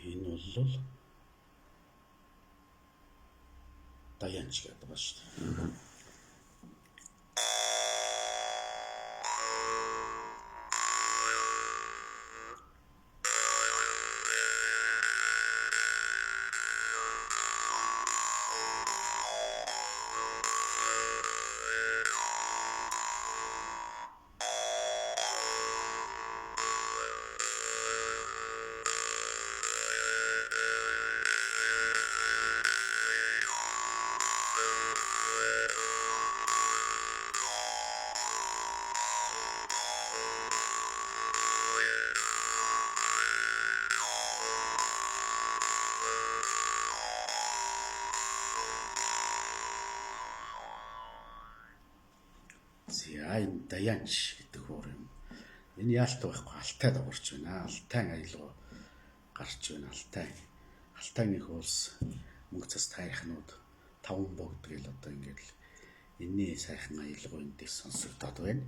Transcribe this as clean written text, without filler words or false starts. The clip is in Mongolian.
Энэ бол Даянч гэдэг ба шүү дээ. Энэ Даянч гэдэг өөр юм. Энэ яалт байхгүй Алтай дагуурч байна. Алтайн аял гарч байна. Алтайны хуулс мөнгө цас таарихнууд 5 богдгөл одоо ингээд л энэний сайхан аялал энд их сонсогдоод байна.